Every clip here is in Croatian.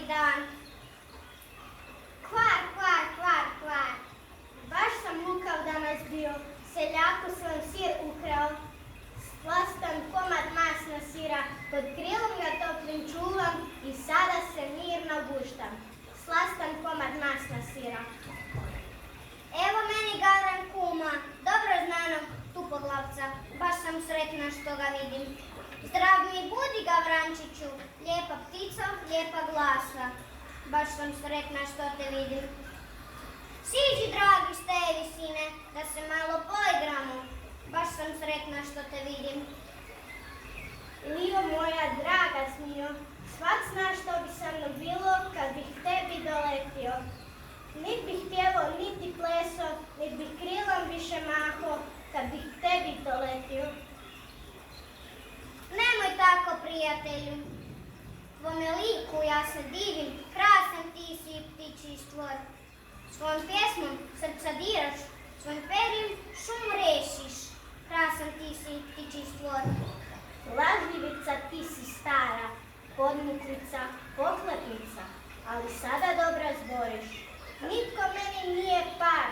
dan. Kvar, kvar, kvar, kvar. Baš sam lukav danas bio, seljaku sam sir ukrao. Slastan komad masna sira, pod krilom ga toplim čuvam i sada se mirno guštam. Slastan komad masna sira. Evo meni Gavran kuma, dobro znanog tupoglavca, baš sam sretna što ga vidim. Zdrav mi budi, Gavrančiću, lijepa ptico, lijepa glasa, baš sam sretna što te vidim. Siđi, dragi, s te visine, da se malo poigramo, baš sam sretna što te vidim. Lio moja draga zmijo, svak zna što bi sa mnom bilo kad bih tebi doletio. Nit bih pjevo, niti pleso, nit bih krilom više maho kad bih tebi doletio. Nemoj tako, prijatelju. Tvome liku ja se divim, krasan ti si ptičji stvor. Svojom pjesmom srca diraš, svojim perjem šum rešiš. Krasan ti si ptičji stvor. Lažljivica ti si stara, podmuklica, pohlepnica, ali sada dobro zboriš. Nitko meni nije par.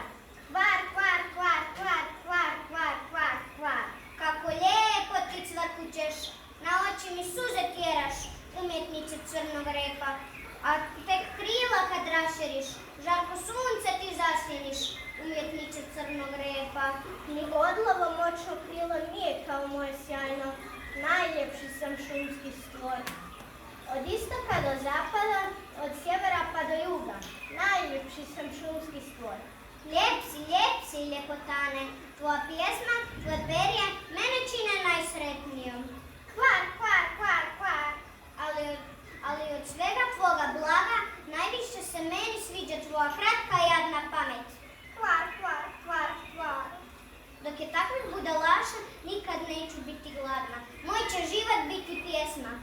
Kvar, kvar, kvar, kvar, kvar, kvar, kvar, kvar. Kako lijepo ti cvrkućeš, na oči mi suze tjeraš, umjetniče crnog repa. A tek krila kad raširiš, žarko sunce ti zasjeniš, umjetniče crnog repa. Ni odlovo moćno krilo nije kao moje sjajno, najljepši sam šumski stvor. Od istoka do zapada, od sjevera pa do juga, najljepši sam šumski stvor. Lijep si, ljepotane, tvoja pjesma, tvoje perje, mene čine najsretnijom. Kvar, kvar, kvar, kvar, ali od svega tvoga blaga najviše se meni sviđa tvoja kratka i jadna pamet. Kvar, kvar, kvar, kvar. Dok je takvih budalaša, nikad neću biti gladna. Moj će život biti pjesma.